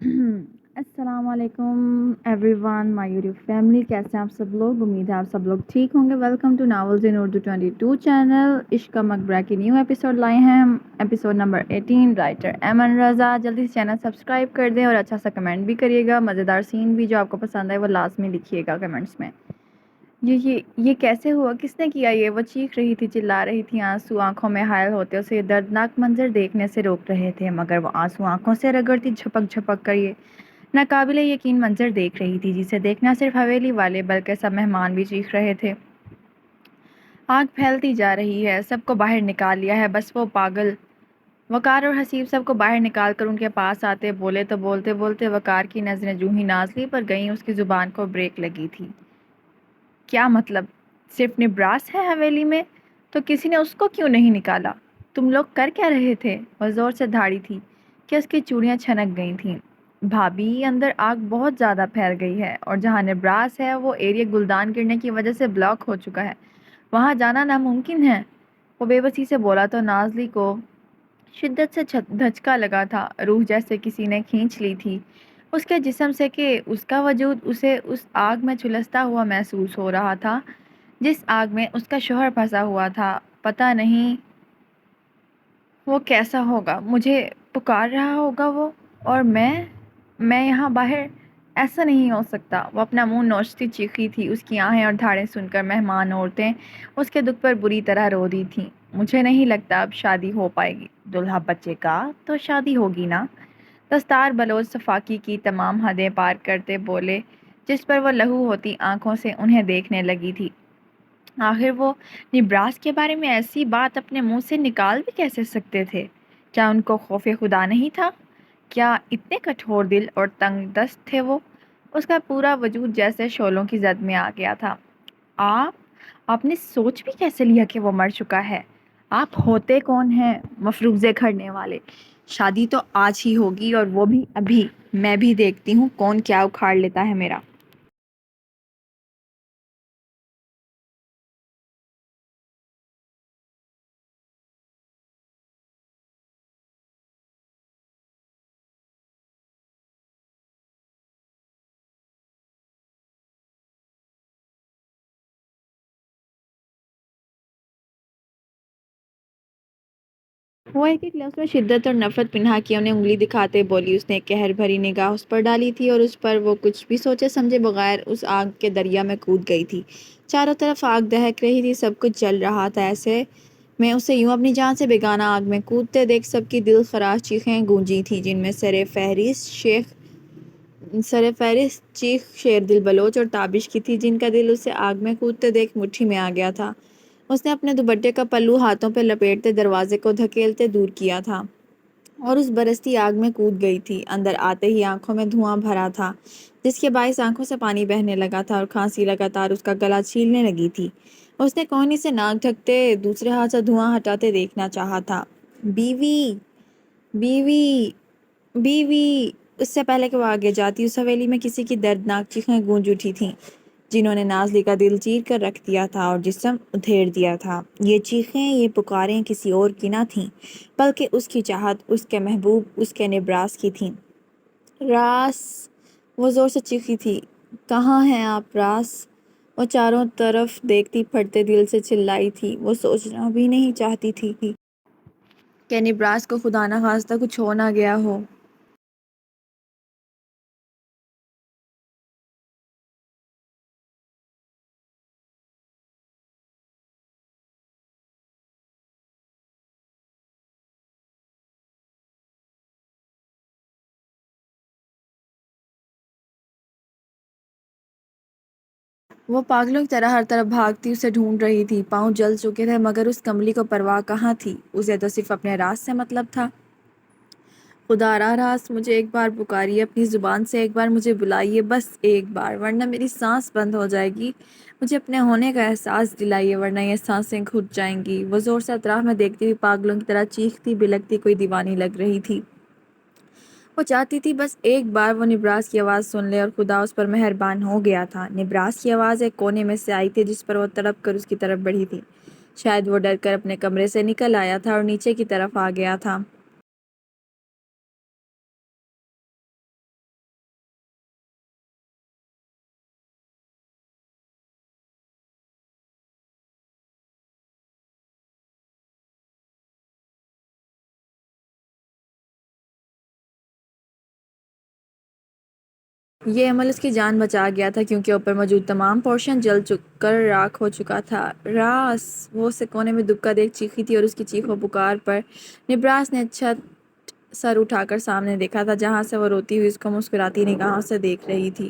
السلام علیکم every one مائی YouTube family, کیسے ہیں آپ سب لوگ؟ امید ہے آپ سب لوگ ٹھیک ہوں گے۔ Welcome to novels in Urdu 22 channel. عشق کا مقبرہ کی نیو ایپیسوڈ لائے ہیں ہم، episode number 18، writer Aiman Raza. جلدی سے چینل سبسکرائب کر دیں اور اچھا سا کمنٹ بھی کریے گا، مزیدار سین بھی جو آپ کو پسند ہے وہ لازمی لکھیے گا کمنٹس میں۔ یہ کیسے ہوا؟ کس نے کیا یہ؟ وہ چیخ رہی تھی، چلا رہی تھی، آنسو آنکھوں میں حائل ہوتے اسے یہ دردناک منظر دیکھنے سے روک رہے تھے، مگر وہ آنسو آنکھوں سے رگڑتی جھپک جھپک کر یہ ناقابل یقین منظر دیکھ رہی تھی، جسے دیکھنا صرف حویلی والے بلکہ سب مہمان بھی چیخ رہے تھے۔ آگ پھیلتی جا رہی ہے، سب کو باہر نکال لیا ہے، بس وہ پاگل۔ وقار اور حسیب سب کو باہر نکال کر ان کے پاس آتے بولے تو بولتے بولتے وقار کی نظریں جوں ہی نازلی پر گئیں اس کی زبان کو بریک لگی تھی۔ کیا مطلب؟ صرف نبراس ہے حویلی میں؟ تو کسی نے اس کو کیوں نہیں نکالا؟ تم لوگ کر کیا رہے تھے؟ وہ زور سے دھاڑی تھی کہ اس کی چوڑیاں چھنک گئی تھیں۔ بھابھی، اندر آگ بہت زیادہ پھیل گئی ہے اور جہاں نبراس ہے وہ ایریا گلدان گرنے کی وجہ سے بلاک ہو چکا ہے، وہاں جانا ناممکن ہے۔ وہ بے بسی سے بولا تو نازلی کو شدت سے دھچکا لگا تھا، روح جیسے کسی نے کھینچ لی تھی اس کے جسم سے کہ اس کا وجود اسے اس آگ میں جھلستا ہوا محسوس ہو رہا تھا جس آگ میں اس کا شوہر پھنسا ہوا تھا۔ پتہ نہیں وہ کیسا ہوگا، مجھے پکار رہا ہوگا وہ، اور میں یہاں باہر، ایسا نہیں ہو سکتا۔ وہ اپنا منہ نوچتی چیخی تھی، اس کی آہیں اور دھاڑیں سن کر مہمان عورتیں اس کے دکھ پر بری طرح رو دی تھیں۔ مجھے نہیں لگتا اب شادی ہو پائے گی۔ دلہا بچے کا تو شادی ہوگی نا؟ دستار بلوچ صفاقی کی تمام حدیں پار کرتے بولے، جس پر وہ لہو ہوتی آنکھوں سے انہیں دیکھنے لگی تھی۔ آخر وہ نبراس کے بارے میں ایسی بات اپنے منہ سے نکال بھی کیسے سکتے تھے؟ کیا ان کو خوف خدا نہیں تھا؟ کیا اتنے کٹھور دل اور تنگ دست تھے وہ؟ اس کا پورا وجود جیسے شعلوں کی زد میں آ گیا تھا۔ آپ نے سوچ بھی کیسے لیا کہ وہ مر چکا ہے؟ آپ ہوتے کون ہیں؟ مفروضے کھڑنے والے۔ شادی تو آج ہی ہوگی اور وہ بھی ابھی۔ میں بھی دیکھتی ہوں کون کیا اکھاڑ لیتا ہے میرا۔ وہ ایک ایک لفظ میں شدت اور نفرت پنہا کیے انہیں انگلی دکھاتے بولی۔ اس نے ایک قہر بھری نگاہ اس پر ڈالی تھی اور اس پر وہ کچھ بھی سوچے سمجھے بغیر اس آگ کے دریا میں کود گئی تھی۔ چاروں طرف آگ دہک رہی تھی، سب کچھ جل رہا تھا، ایسے میں اسے یوں اپنی جان سے بیگانہ آگ میں کودتے دیکھ سب کی دل خراش چیخیں گونجی تھیں، جن میں سر فہرست چیخ شیر دل بلوچ اور تابش کی تھی، جن کا دل اسے آگ میں کودتے دیکھ مٹھی میں آ گیا تھا۔ اس نے اپنے دوپٹے کا پلو ہاتھوں پہ لپیٹتے دروازے کو دھکیلتے دور کیا تھا اور اس برستی آگ میں کود گئی تھی۔ اندر آتے ہی آنکھوں میں دھواں بھرا تھا، جس کے باعث آنکھوں سے پانی بہنے لگا تھا اور کھانسی لگاتار اس کا گلا چھیلنے لگی تھی۔ اس نے کوہنی سے ناک ڈھکتے دوسرے ہاتھ سے دھواں ہٹاتے دیکھنا چاہا تھا۔ بیوی، بیوی، بیوی! اس سے پہلے کہ وہ آگے جاتی، اس حویلی میں کسی کی دردناک چیخیں گونج اٹھی تھیں، جنہوں نے نازلی کا دل چیر کر رکھ دیا تھا اور جسم ادھیڑ دیا تھا۔ یہ چیخیں، یہ پکاریں کسی اور کی نہ تھیں، بلکہ اس کی چاہت، اس کے محبوب، اس کے نبراس کی تھیں۔ راس! وہ زور سے چیخی تھی۔ کہاں ہیں آپ راس؟ وہ چاروں طرف دیکھتی پھٹتے دل سے چلائی تھی۔ وہ سوچنا بھی نہیں چاہتی تھی کہ نبراس کو خدا نخواستہ کچھ ہو نہ گیا ہو۔ وہ پاگلوں کی طرح ہر طرف بھاگتی اسے ڈھونڈ رہی تھی، پاؤں جل چکے تھے، مگر اس کملی کو پرواہ کہاں تھی؟ اسے تو صرف اپنے راز سے مطلب تھا۔ خدا را راس، مجھے ایک بار پکاریے، اپنی زبان سے ایک بار مجھے بلائیے، بس ایک بار، ورنہ میری سانس بند ہو جائے گی۔ مجھے اپنے ہونے کا احساس دلائیے، ورنہ یہ سانسیں گھٹ جائیں گی۔ وہ زور سے اطراف میں دیکھتی ہوئی پاگلوں کی طرح چیختی بلکتی کوئی دیوانی لگ رہی تھی۔ وہ چاہتی تھی بس ایک بار وہ نبراس کی آواز سن لے اور خدا اس پر مہربان ہو گیا تھا۔ نبراس کی آواز ایک کونے میں سے آئی تھی جس پر وہ تڑپ کر اس کی طرف بڑھی تھی۔ شاید وہ ڈر کر اپنے کمرے سے نکل آیا تھا اور نیچے کی طرف آ گیا تھا۔ یہ عمل اس کی جان بچا گیا تھا کیونکہ اوپر موجود تمام پورشن جل کر راکھ ہو چکا تھا۔ راس! وہ اسے کونے میں دبکا دیکھ چیخی تھی اور اس کی چیخ و پکار پر نبراس نے چھٹ سر اٹھا کر سامنے دیکھا تھا جہاں سے وہ روتی ہوئی اس کو مسکراتی نگاہوں سے دیکھ رہی تھی،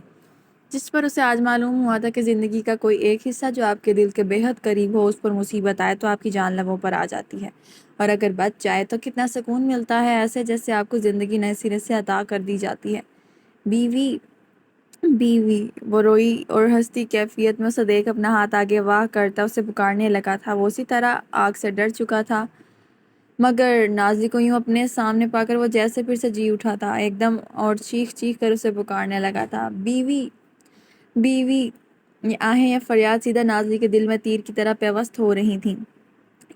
جس پر اسے آج معلوم ہوا تھا کہ زندگی کا کوئی ایک حصہ جو آپ کے دل کے بے حد قریب ہو، اس پر مصیبت آئے تو آپ کی جان لبوں پر آ جاتی ہے، اور اگر بچ جائے تو کتنا سکون ملتا ہے، ایسے جیسے آپ کو زندگی نئے سرے سے عطا کر دی جاتی ہے۔ بیوی بیوی! وہ روئی اور ہنستی کیفیت میں اسے دیکھ اپنا ہاتھ آگے واہ کرتا اسے پکارنے لگا تھا۔ وہ اسی طرح آگ سے ڈر چکا تھا، مگر نازلی کو یوں اپنے سامنے پا کر وہ جیسے پھر سے جی اٹھا تھا ایک دم اور چیخ چیخ کر اسے پکارنے لگا تھا، بیوی! بیوی! یہ آہیں یا فریاد سیدھا نازلی کے دل میں تیر کی طرح پیوست ہو رہی تھیں۔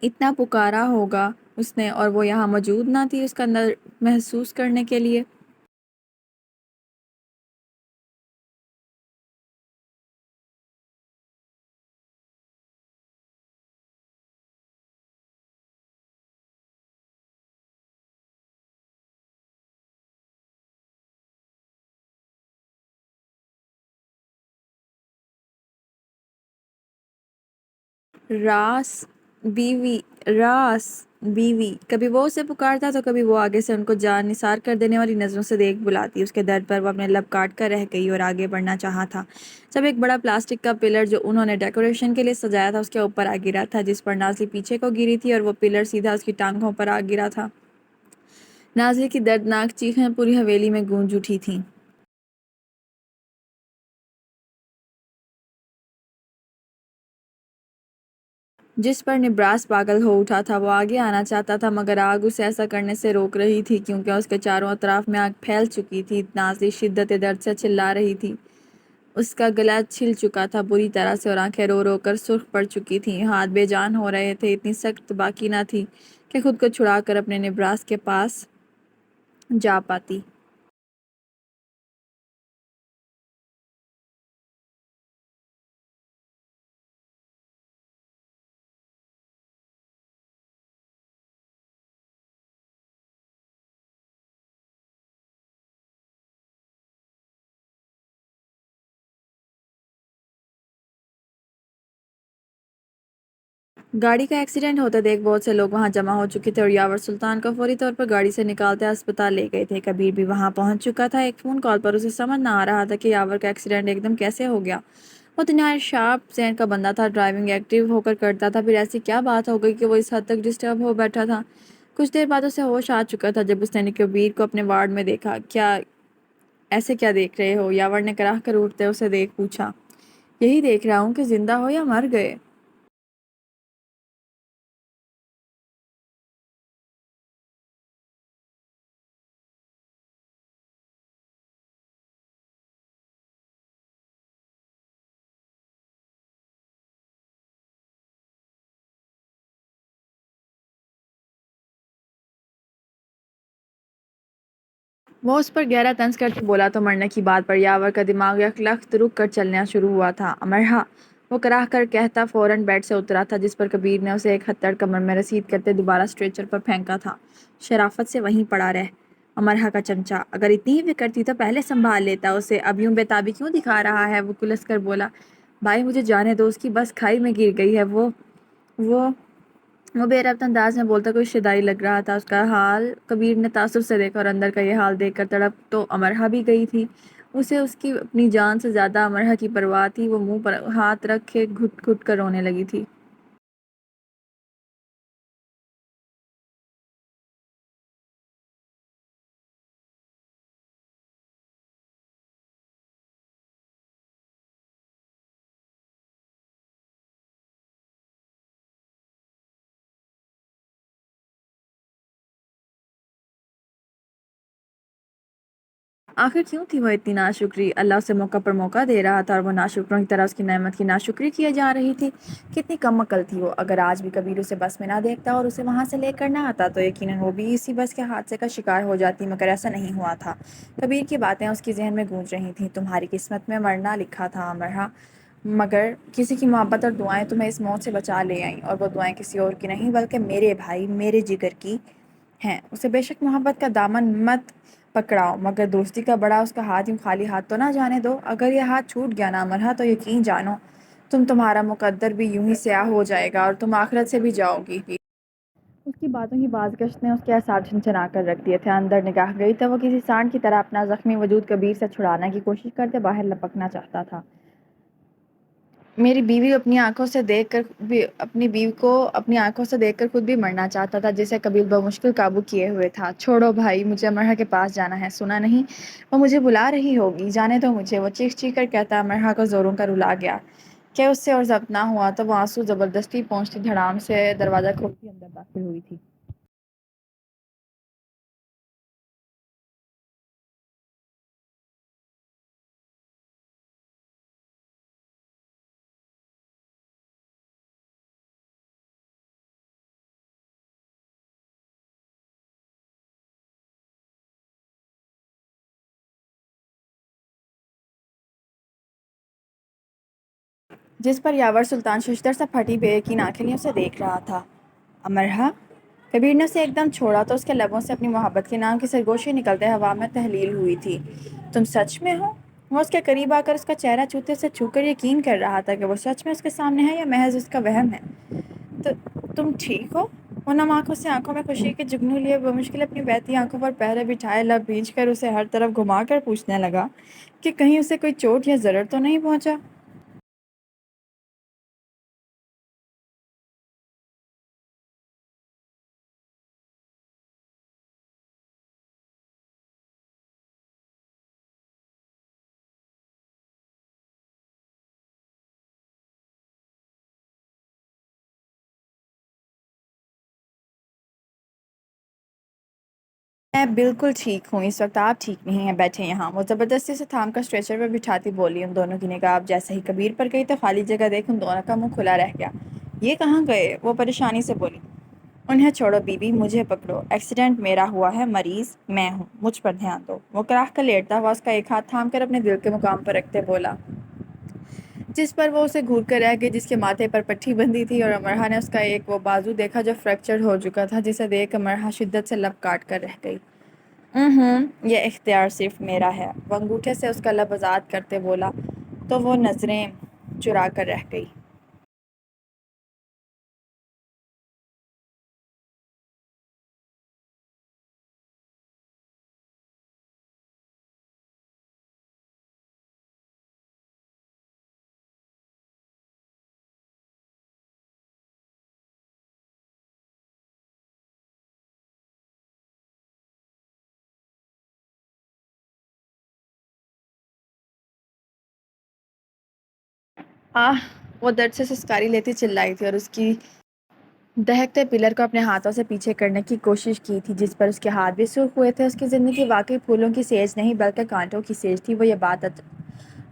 اتنا پکارا ہوگا اس نے اور وہ یہاں موجود نہ تھی اس کا اندر محسوس کرنے کے لیے۔ راس! بیوی! راس! بیوی! کبھی وہ اسے پکارتا تو کبھی وہ آگے سے ان کو جان نثار کر دینے والی نظروں سے دیکھ بلاتی۔ اس کے درد پر وہ اپنے لب کاٹ کر رہ گئی اور آگے بڑھنا چاہا تھا جب ایک بڑا پلاسٹک کا پلر جو انہوں نے ڈیکوریشن کے لیے سجایا تھا اس کے اوپر آ گرا تھا، جس پر نازلی پیچھے کو گری تھی اور وہ پلر سیدھا اس کی ٹانگوں پر آ گرا تھا۔ نازلی کی دردناک چیخیں پوری حویلی میں گونج اٹھی تھیں۔ جس پر نبراس پاگل ہو اٹھا تھا۔ وہ آگے آنا چاہتا تھا مگر آگ اسے ایسا کرنے سے روک رہی تھی کیونکہ اس کے چاروں اطراف میں آگ پھیل چکی تھی۔ نازلی شدت درد سے چلا رہی تھی، اس کا گلا چھل چکا تھا بری طرح سے اور آنکھیں رو رو کر سرخ پڑ چکی تھیں، ہاتھ بے جان ہو رہے تھے، اتنی سخت باقی نہ تھی کہ خود کو چھڑا کر اپنے نبراس کے پاس جا پاتی۔ گاڑی کا ایکسیڈنٹ ہوتے دیکھ بہت سے لوگ وہاں جمع ہو چکے تھے اور یاور سلطان کو فوری طور پر گاڑی سے نکالتے ہسپتال لے گئے تھے۔ کبیر بھی وہاں پہنچ چکا تھا۔ ایک فون کال پر اسے سمجھ نہ آ رہا تھا کہ یاور کا ایکسیڈنٹ ایک دم کیسے ہو گیا۔ وہ تو نہایت شارپ ذہن کا بندہ تھا، ڈرائیونگ ایکٹیو ہو کر کرتا تھا، پھر ایسی کیا بات ہو گئی کہ وہ اس حد تک ڈسٹرب ہو بیٹھا تھا۔ کچھ دیر بعد اسے ہوش آ چکا تھا جب اس نے کبیر کو اپنے وارڈ میں دیکھا۔ کیا ایسے کیا دیکھ رہے ہو؟ یاور نے کراہ کر اٹھتے اسے دیکھ پوچھا۔ یہی دیکھ رہا ہوں کہ زندہ ہو یا مر گئے۔ وہ اس پر گہرا طنز کرتے بولا تو مرنے کی بات پر یاور کا دماغ یک لخت رک کر چلنا شروع ہوا تھا۔ امرہا! وہ کراہ کر کہتا فوراً بیڈ سے اترا تھا جس پر کبیر نے اسے ایک ہتھڑ کمر میں رسید کرتے دوبارہ اسٹریچر پر پھینکا تھا۔ شرافت سے وہیں پڑا رہ، امرہا کا چمچا! اگر اتنی ہی فکر تھی تو پہلے سنبھال لیتا اسے، اب یوں بے تابی کیوں دکھا رہا ہے؟ وہ کلس کر بولا۔ بھائی مجھے جانے دو، اس کی بس کھائی میں گر گئی ہے۔ وہ وہ بے ربط انداز میں بولتا کوئی شیدائی لگ رہا تھا۔ اس کا حال کبیر نے تعصب سے دیکھا اور اندر کا یہ حال دیکھ کر تڑپ تو امرہا بھی گئی تھی۔ اسے اس کی اپنی جان سے زیادہ امرہا کی پرواہ تھی۔ وہ منہ پر ہاتھ رکھ کے گھٹ گھٹ کر رونے لگی تھی۔ آخر کیوں تھی وہ اتنی ناشکری؟ اللہ اسے موقع پر موقع دے رہا تھا اور وہ ناشکروں کی طرح اس کی نعمت کی ناشکری کیے جا رہی تھی۔ کتنی کم عقل تھی وہ! اگر آج بھی کبیر اسے بس میں نہ دیکھتا اور اسے وہاں سے لے کر نہ آتا تو یقیناً وہ بھی اسی بس کے حادثے کا شکار ہو جاتی، مگر ایسا نہیں ہوا تھا۔ کبیر کی باتیں اس کے ذہن میں گونج رہی تھیں۔ تمہاری قسمت میں مرنا لکھا تھا امرہا، مگر کسی کی محبت اور دعائیں تمہیں اس موت سے بچا لے آئیں، اور وہ دعائیں کسی اور کی نہیں بلکہ میرے بھائی، میرے جگر کی ہیں۔ اسے بے شک محبت کا دامن مت پکڑاؤ، مگر دوستی کا بڑا اس کا ہاتھ یوں خالی ہاتھ تو نہ جانے دو۔ اگر یہ ہاتھ چھوٹ گیا نا مرحا تو یقین جانو تمہارا مقدر بھی یوں ہی سیاہ ہو جائے گا اور تم آخرت سے بھی جاؤ گی۔ اس کی باتوں کی بازگشت نے اس کے اعصاب چھنچھنا کر رکھ دیے تھے۔ اندر نگاہ گئی تو وہ کسی سانڈ کی طرح اپنا زخمی وجود کبیر سے چھڑانے کی کوشش کرتے باہر لپکنا چاہتا تھا۔ میری بیوی اپنی بیوی کو اپنی آنکھوں سے دیکھ کر خود بھی مرنا چاہتا تھا، جسے کبیر بمشکل قابو کیے ہوئے تھا۔ چھوڑو بھائی، مجھے امرحا کے پاس جانا ہے، سنا نہیں وہ مجھے بلا رہی ہوگی، جانے دو مجھے، وہ چیخ چیخ کر کہتا امرحا کو زوروں کا رلا گیا کہ اس سے اور ضبط نہ ہوا تو وہ آنسو زبردستی پہنچتی دھڑام سے دروازہ کھولتی اندر داخل ہوئی تھی۔ جس پر یاور سلطان ششدر سے پھٹی بے یقین آنکھیں لیے اسے دیکھ رہا تھا۔ امرحا! کبیر نے اسے ایک دم چھوڑا تو اس کے لبوں سے اپنی محبت کے نام کی سرگوشی نکلتے ہوا میں تحلیل ہوئی تھی۔ تم سچ میں ہو؟ وہ اس کے قریب آ کر اس کا چہرہ چھو کر یقین کر رہا تھا کہ وہ سچ میں اس کے سامنے ہے یا محض اس کا وہم ہے۔ تو تم ٹھیک ہو؟ وہ نم آنکھوں سے آنکھوں میں خوشی کے جگنو لیے بمشکل اپنی بہتی آنکھوں پر پہرے بٹھائے لب بھیج کر اسے ہر طرف گھما کر پوچھنے لگا کہ کہیں اسے کوئی چوٹ یا ضرر تو نہیں پہنچا۔ میں بالکل ٹھیک ہوں، اس وقت آپ ٹھیک نہیں ہیں، بیٹھے یہاں۔ وہ زبردستی سے تھام کر اسٹریچر پر بٹھاتی بولی۔ ان دونوں کی نگاہ اب جیسے ہی کبیر پر گئی تو خالی جگہ دیکھ ان دونوں کا منہ کھلا رہ گیا۔ یہ کہاں گئے؟ وہ پریشانی سے بولی۔ انہیں چھوڑو بیوی، مجھے پکڑو، ایکسیڈنٹ میرا ہوا ہے، مریض میں ہوں، مجھ پر دھیان دو۔ وہ کراہ کر لیٹتا ہوا اس کا ایک ہاتھ تھام کر اپنے دل کے مقام پر رکھتے بولا، جس پر وہ اسے گھور کر رہ گئی، جس کے ماتھے پر پٹھی بندھی تھی، اور امرحا نے اس کا ایک وہ بازو دیکھا جو فریکچر ہو چکا تھا، جسے دیکھ امرحا شدت سے لب کاٹ کر رہ گئی۔ یہ اختیار صرف میرا ہے، وہ انگوٹھے سے اس کا لب آزاد کرتے بولا تو وہ نظریں چرا کر رہ گئی۔ آہ! وہ درد سے سسکاری لیتی چلائی تھی اور اس کی دہکتے پلر کو اپنے ہاتھوں سے پیچھے کرنے کی کوشش کی تھی، جس پر اس کے ہاتھ بھی سرخ ہوئے تھے۔ اس کی زندگی واقعی پھولوں کی سیج نہیں بلکہ کانٹوں کی سیج تھی، وہ یہ بات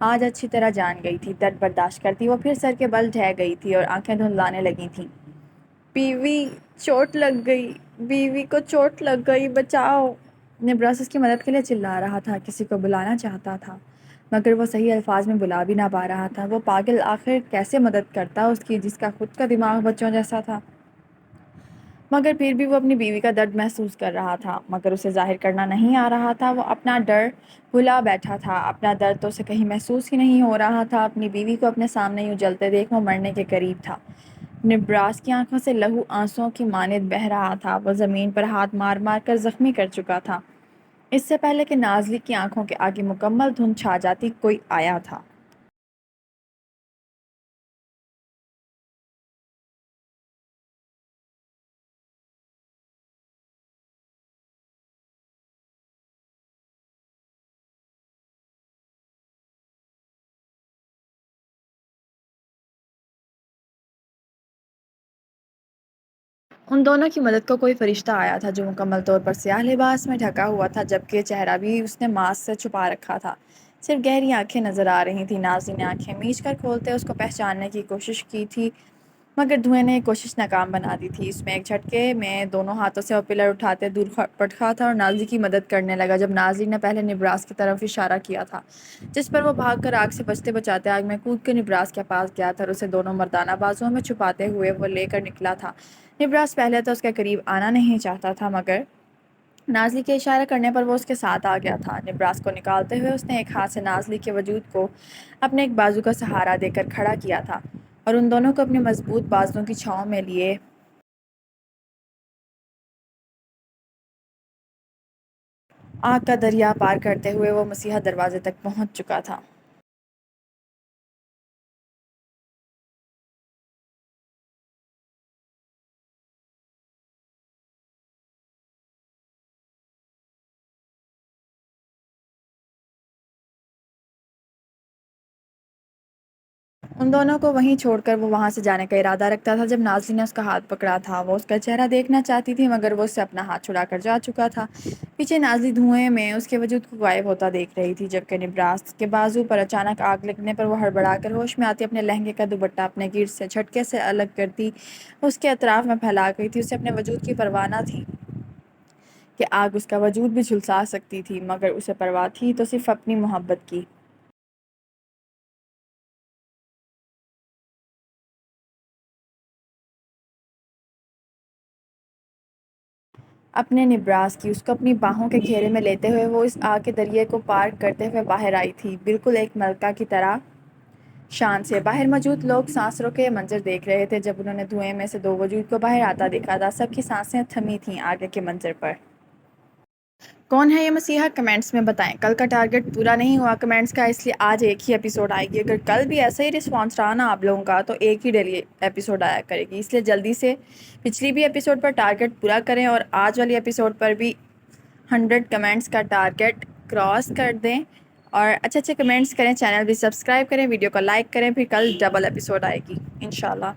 آج اچھی طرح جان گئی تھی۔ درد برداشت کرتی وہ پھر سر کے بل ڈھہ گئی تھی اور آنکھیں دھندلانے لگی تھیں۔ بیوی! چوٹ لگ گئی، بیوی کو چوٹ لگ گئی، بچاؤ! نبراس اس کی مدد کے لیے چلا رہا تھا، کسی کو بلانا چاہتا تھا، مگر وہ صحیح الفاظ میں بلا بھی نہ پا رہا تھا۔ وہ پاگل آخر کیسے مدد کرتا اس کی، جس کا خود کا دماغ بچوں جیسا تھا؟ مگر پھر بھی وہ اپنی بیوی کا درد محسوس کر رہا تھا، مگر اسے ظاہر کرنا نہیں آ رہا تھا۔ وہ اپنا ڈر بھلا بیٹھا تھا، اپنا درد تو اسے کہیں محسوس ہی نہیں ہو رہا تھا۔ اپنی بیوی کو اپنے سامنے یوں جلتے دیکھ وہ مرنے کے قریب تھا۔ نبراس کی آنکھوں سے لہو آنسوؤں کی مانند بہہ رہا تھا، وہ زمین پر ہاتھ مار مار کر زخمی کر چکا تھا۔ اس سے پہلے کہ نازلی کی آنکھوں کے آگے مکمل دھند چھا جاتی، کوئی آیا تھا۔ ان دونوں کی مدد کو کوئی فرشتہ آیا تھا جو مکمل طور پر سیاہ لباس میں ڈھکا ہوا تھا، جبکہ چہرہ بھی اس نے ماسک سے چھپا رکھا تھا، صرف گہری آنکھیں نظر آ رہی تھیں۔ نازلی نے آنکھیں میچ کر کھولتے اس کو پہچاننے کی کوشش کی تھی، مگر دھوئیں نے کوشش ناکام بنا دی تھی۔ اس میں ایک جھٹکے میں دونوں ہاتھوں سے وہ پلر اٹھاتے دور پٹ کھا تھا اور نازلی کی مدد کرنے لگا۔ جب نازلی نے پہلے نبراس کی طرف اشارہ کیا تھا، جس پر وہ بھاگ کر آگ سے بچتے بچاتے آگ میں کود کے نبراس کے پاس گیا تھا اور اسے دونوں مردانہ بازوؤں میں چھپاتے ہوئے وہ لے کر نکلا تھا۔ نبراس پہلے تو اس کے قریب آنا نہیں چاہتا تھا، مگر نازلی کے اشارہ کرنے پر وہ اس کے ساتھ آ گیا تھا۔ نبراس کو نکالتے ہوئے اس نے ایک ہاتھ سے نازلی کے وجود کو اپنے ایک بازو کا سہارا دے کر کھڑا کیا تھا اور ان دونوں کو اپنے مضبوط بازوؤں کی چھاؤں میں لیے آگ کا دریا پار کرتے ہوئے وہ مسیحا دروازے تک پہنچ چکا تھا۔ ان دونوں کو وہیں چھوڑ کر وہ وہاں سے جانے کا ارادہ رکھتا تھا جب نازلی نے اس کا ہاتھ پکڑا تھا۔ وہ اس کا چہرہ دیکھنا چاہتی تھی مگر وہ اس سے اپنا ہاتھ چھڑا کر جا چکا تھا۔ پیچھے نازلی دھوئیں میں اس کے وجود کو غائب ہوتا دیکھ رہی تھی، جبکہ نبراس کے بازو پر اچانک آگ لگنے پر وہ ہڑبڑا کر ہوش میں آتی اپنے لہنگے کا دوپٹہ اپنے گرد سے جھٹکے سے الگ کرتی اس کے اطراف میں پھیلا گئی تھی۔ اسے اپنے وجود کی پرواہ نہ تھی کہ آگ اس کا وجود بھی جھلسا سکتی تھی، مگر اسے پرواہ تھی تو صرف اپنی محبت کی۔ اپنے نبراس کی اس کو اپنی باہوں کے گھیرے میں لیتے ہوئے وہ اس آگ کے دریے کو پار کرتے ہوئے باہر آئی تھی، بالکل ایک ملکہ کی طرح شان سے۔ باہر موجود لوگ سانس روکے یہ منظر دیکھ رہے تھے جب انہوں نے دھوئیں میں سے دو وجود کو باہر آتا دیکھا تھا۔ سب کی سانسیں تھمی تھیں آگے کے منظر پر۔ کون ہے یہ مسیحا؟ کمنٹس میں بتائیں۔ کل کا ٹارگٹ پورا نہیں ہوا کمنٹس کا، اس لیے آج ایک ہی ایپیسوڈ آئے گی۔ اگر کل بھی ایسا ہی رسپانس رہا نا آپ لوگوں کا تو ایک ہی ڈیلی ایپیسوڈ آیا کرے گی، اس لیے جلدی سے پچھلی بھی ایپیسوڈ پر ٹارگٹ پورا کریں اور آج والی ایپیسوڈ پر بھی 100 کمنٹس کا ٹارگٹ کراس کر دیں اور اچھے اچھے کمنٹس کریں، چینل بھی سبسکرائب کریں، ویڈیو کو لائک کریں، پھر کل ڈبل ایپیسوڈ آئے گی انشاءاللہ۔